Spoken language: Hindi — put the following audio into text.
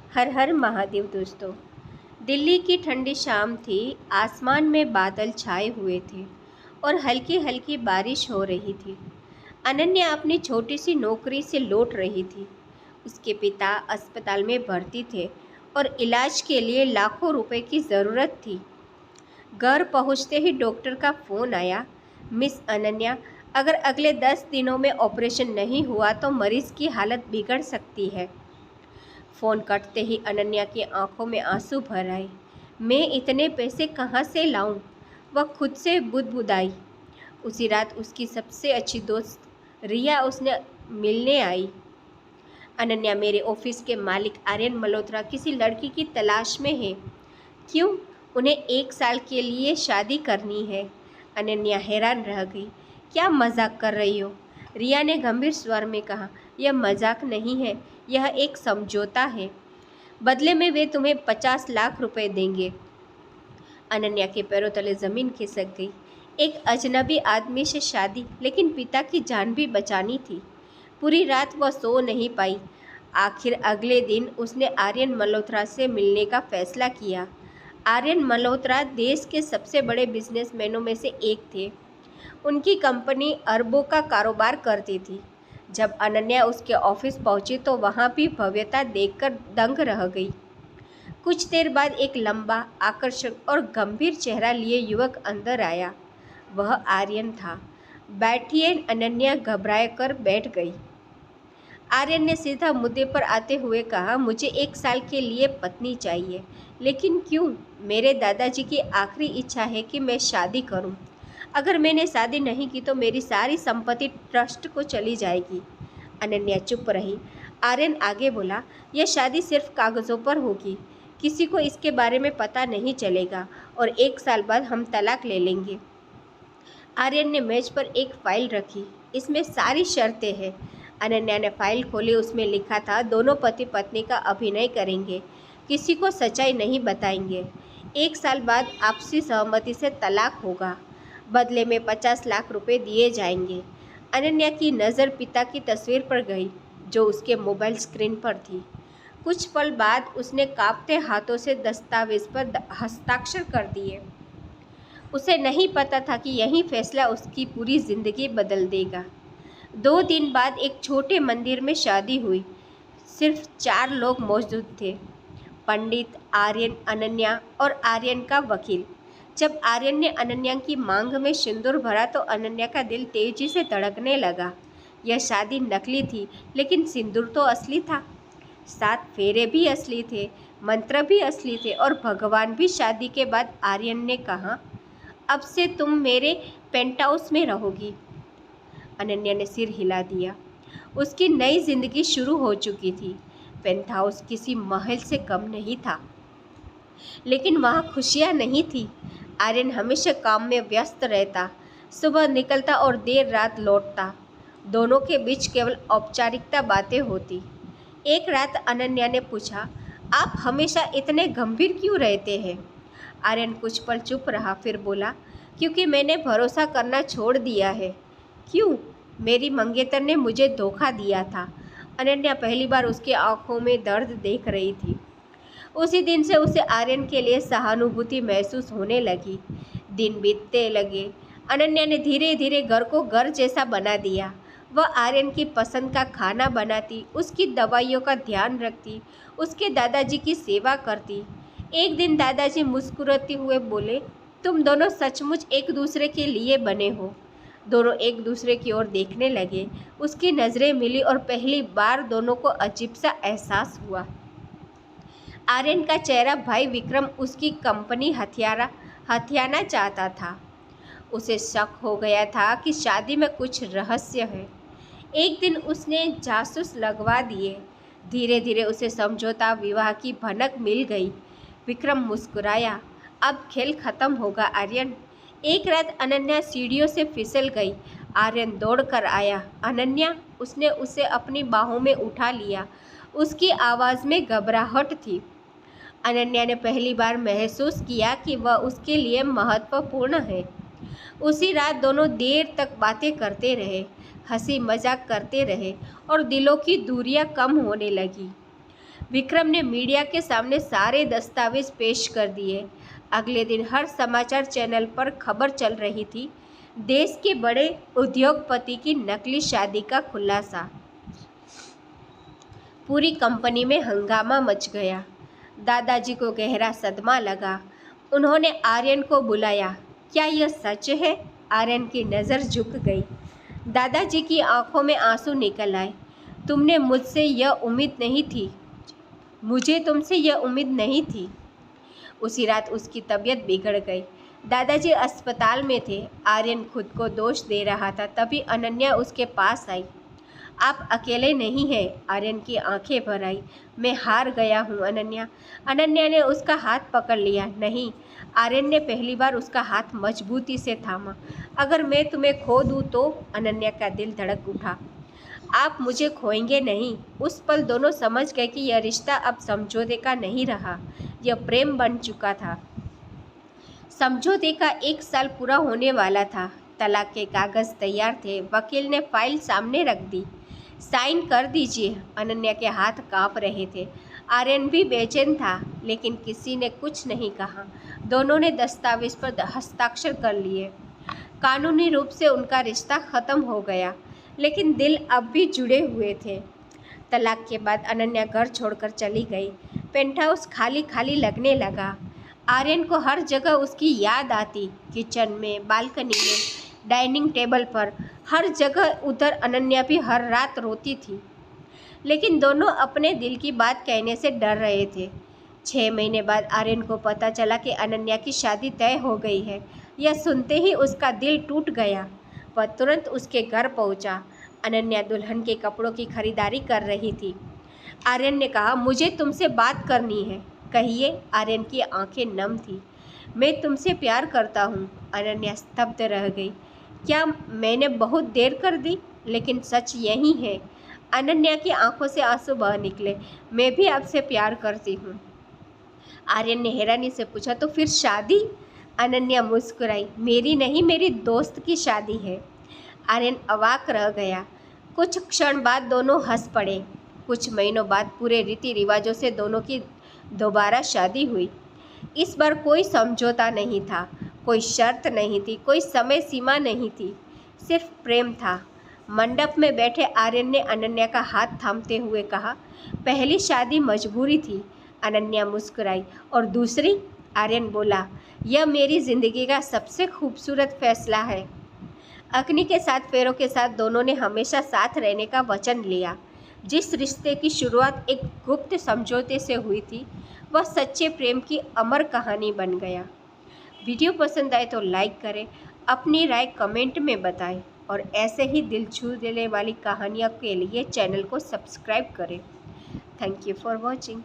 हर हर महादेव दोस्तों। दिल्ली की ठंडी शाम थी। आसमान में बादल छाए हुए थे और हल्की हल्की बारिश हो रही थी। अनन्या अपनी छोटी सी नौकरी से लौट रही थी। उसके पिता अस्पताल में भर्ती थे और इलाज के लिए लाखों रुपए की ज़रूरत थी। घर पहुंचते ही डॉक्टर का फ़ोन आया। मिस अनन्या, अगर अगले 10 दिनों में ऑपरेशन नहीं हुआ तो मरीज़ की हालत बिगड़ सकती है। फ़ोन कटते ही अनन्या की आंखों में आंसू भर आए। मैं इतने पैसे कहाँ से लाऊं? वह खुद से बुदबुदाई। उसी रात उसकी सबसे अच्छी दोस्त रिया उसने मिलने आई। अनन्या, मेरे ऑफिस के मालिक आर्यन मल्होत्रा किसी लड़की की तलाश में है। क्यों? उन्हें 1 साल के लिए शादी करनी है। अनन्या हैरान रह गई। क्या मजाक कर रही हो? रिया ने गंभीर स्वर में कहा। यह मजाक नहीं है, यह एक समझौता है। बदले में वे तुम्हें 50 लाख रुपए देंगे। अनन्या के पैरों तले जमीन खिसक गई। एक अजनबी आदमी से शादी, लेकिन पिता की जान भी बचानी थी। पूरी रात वह सो नहीं पाई। आखिर अगले दिन उसने आर्यन मल्होत्रा से मिलने का फैसला किया। आर्यन मल्होत्रा देश के सबसे बड़े बिजनेसमैनों में से एक थे। उनकी कंपनी अरबों का कारोबार करती थी। जब अनन्या उसके ऑफिस पहुंची तो वहां भी भव्यता देखकर दंग रह गई। कुछ देर बाद एक लंबा, आकर्षक और गंभीर चेहरा लिए युवक अंदर आया। वह आर्यन था। बैठिए। अनन्या घबराए कर बैठ गई। आर्यन ने सीधा मुद्दे पर आते हुए कहा, मुझे 1 साल के लिए पत्नी चाहिए। लेकिन क्यों? मेरे दादाजी की आखिरी इच्छा है कि मैं शादी करूं। अगर मैंने शादी नहीं की तो मेरी सारी संपत्ति ट्रस्ट को चली जाएगी। अनन्या चुप रही। आर्यन आगे बोला, यह शादी सिर्फ कागज़ों पर होगी। किसी को इसके बारे में पता नहीं चलेगा और 1 साल बाद हम तलाक ले लेंगे। आर्यन ने मेज पर एक फाइल रखी। इसमें सारी शर्तें हैं। अनन्या ने फाइल खोली। उसमें लिखा था, दोनों पति पत्नी का अभिनय करेंगे, किसी को सच्चाई नहीं बताएंगे। 1 साल बाद आपसी सहमति से तलाक होगा। बदले में 50 लाख रुपए दिए जाएंगे। अनन्या की नज़र पिता की तस्वीर पर गई, जो उसके मोबाइल स्क्रीन पर थी। कुछ पल बाद उसने कांपते हाथों से दस्तावेज पर हस्ताक्षर कर दिए। उसे नहीं पता था कि यही फैसला उसकी पूरी जिंदगी बदल देगा। 2 दिन बाद एक छोटे मंदिर में शादी हुई। सिर्फ 4 लोग मौजूद थे, पंडित, आर्यन, अनन्या और आर्यन का वकील। जब आर्यन ने अनन्या की मांग में सिंदूर भरा तो अनन्या का दिल तेजी से धड़कने लगा। यह शादी नकली थी, लेकिन सिंदूर तो असली था। 7 फेरे भी असली थे, मंत्र भी असली थे और भगवान भी। शादी के बाद आर्यन ने कहा, अब से तुम मेरे पेंट हाउस में रहोगी। अनन्या ने सिर हिला दिया। उसकी नई जिंदगी शुरू हो चुकी थी। पेंट हाउस किसी महल से कम नहीं था, लेकिन वहाँ खुशियाँ नहीं थी। आर्यन हमेशा काम में व्यस्त रहता, सुबह निकलता और देर रात लौटता। दोनों के बीच केवल औपचारिकता बातें होती। एक रात अनन्या ने पूछा, आप हमेशा इतने गंभीर क्यों रहते हैं? आर्यन कुछ पल चुप रहा, फिर बोला, क्योंकि मैंने भरोसा करना छोड़ दिया है। क्यों? मेरी मंगेतर ने मुझे धोखा दिया था। अनन्या पहली बार उसकी आंखों में दर्द देख रही थी। उसी दिन से उसे आर्यन के लिए सहानुभूति महसूस होने लगी। दिन बीतते लगे। अनन्या ने धीरे धीरे घर को घर जैसा बना दिया। वह आर्यन की पसंद का खाना बनाती, उसकी दवाइयों का ध्यान रखती, उसके दादाजी की सेवा करती। एक दिन दादाजी मुस्कुराते हुए बोले, तुम दोनों सचमुच एक दूसरे के लिए बने हो। दोनों एक दूसरे की ओर देखने लगे। उसकी नज़रें मिली और पहली बार दोनों को अजीब सा एहसास हुआ। आर्यन का चेहरा भाई विक्रम उसकी कंपनी हथियाना चाहता था। उसे शक हो गया था कि शादी में कुछ रहस्य है। एक दिन उसने जासूस लगवा दिए। धीरे धीरे उसे समझौता विवाह की भनक मिल गई। विक्रम मुस्कुराया, अब खेल खत्म होगा आर्यन। एक रात अनन्या सीढ़ियों से फिसल गई। आर्यन दौड़ कर आया। अनन्या, उसने उसे अपनी बाहों में उठा लिया। उसकी आवाज़ में घबराहट थी। अनन्या ने पहली बार महसूस किया कि वह उसके लिए महत्वपूर्ण है। उसी रात दोनों देर तक बातें करते रहे, हंसी मजाक करते रहे और दिलों की दूरियां कम होने लगी। विक्रम ने मीडिया के सामने सारे दस्तावेज पेश कर दिए। अगले दिन हर समाचार चैनल पर खबर चल रही थी, देश के बड़े उद्योगपति की नकली शादी का खुलासा। पूरी कंपनी में हंगामा मच गया। दादाजी को गहरा सदमा लगा। उन्होंने आर्यन को बुलाया। क्या यह सच है? आर्यन की नज़र झुक गई। दादाजी की आंखों में आंसू निकल आए। तुमने मुझसे यह उम्मीद नहीं थी। मुझे तुमसे यह उम्मीद नहीं थी। उसी रात उसकी तबीयत बिगड़ गई। दादाजी अस्पताल में थे। आर्यन खुद को दोष दे रहा था। तभी अनन्या उसके पास आई। आप अकेले नहीं हैं। आर्यन की आंखें भर आई। मैं हार गया हूँ अनन्या। अनन्या ने उसका हाथ पकड़ लिया। नहीं। आर्यन ने पहली बार उसका हाथ मजबूती से थामा। अगर मैं तुम्हें खो दूँ तो? अनन्या का दिल धड़क उठा। आप मुझे खोएंगे नहीं। उस पल दोनों समझ गए कि यह रिश्ता अब समझौते का नहीं रहा, यह प्रेम बन चुका था। समझौते का 1 साल पूरा होने वाला था। तलाक के कागज तैयार थे। वकील ने फाइल सामने रख दी। साइन कर दीजिए। अनन्या के हाथ कांप रहे थे। आर्यन भी बेचैन था, लेकिन किसी ने कुछ नहीं कहा। दोनों ने दस्तावेज पर हस्ताक्षर कर लिए। कानूनी रूप से उनका रिश्ता खत्म हो गया, लेकिन दिल अब भी जुड़े हुए थे। तलाक के बाद अनन्या घर छोड़कर चली गई। पेंट हाउस खाली खाली लगने लगा। आर्यन को हर जगह उसकी याद आती। किचन में, बालकनी में, डाइनिंग टेबल पर, हर जगह उधर अनन्या भी हर रात रोती थी। लेकिन दोनों अपने दिल की बात कहने से डर रहे थे। 6 महीने बाद आर्यन को पता चला कि अनन्या की शादी तय हो गई है। यह सुनते ही उसका दिल टूट गया। वह तुरंत उसके घर पहुंचा। अनन्या दुल्हन के कपड़ों की खरीदारी कर रही थी। आर्यन ने कहा, मुझे तुमसे बात करनी है। कहिए। आर्यन की आंखें नम थी। मैं तुमसे प्यार करता हूँ। अनन्या स्तब्ध रह गई। क्या मैंने बहुत देर कर दी? लेकिन सच यही है। अनन्या की आंखों से आंसू बह निकले। मैं भी आपसे प्यार करती हूँ। आर्यन ने हैरानी से पूछा, तो फिर शादी? अनन्या मुस्कुराई। मेरी नहीं, मेरी दोस्त की शादी है। आर्यन अवाक रह गया। कुछ क्षण बाद दोनों हंस पड़े। कुछ महीनों बाद पूरे रीति रिवाजों से दोनों की दोबारा शादी हुई। इस बार कोई समझौता नहीं था, कोई शर्त नहीं थी, कोई समय सीमा नहीं थी, सिर्फ प्रेम था। मंडप में बैठे आर्यन ने अनन्या का हाथ थामते हुए कहा, पहली शादी मजबूरी थी। अनन्या मुस्कुराई। और दूसरी? आर्यन बोला, यह मेरी जिंदगी का सबसे खूबसूरत फैसला है। अग्नि के 7 फेरों के साथ दोनों ने हमेशा साथ रहने का वचन लिया। जिस रिश्ते की शुरुआत एक गुप्त समझौते से हुई थी, वह सच्चे प्रेम की अमर कहानी बन गया। वीडियो पसंद आए तो लाइक करें, अपनी राय कमेंट में बताएं और ऐसे ही दिल छू देने वाली कहानियों के लिए चैनल को सब्सक्राइब करें। Thank you for watching.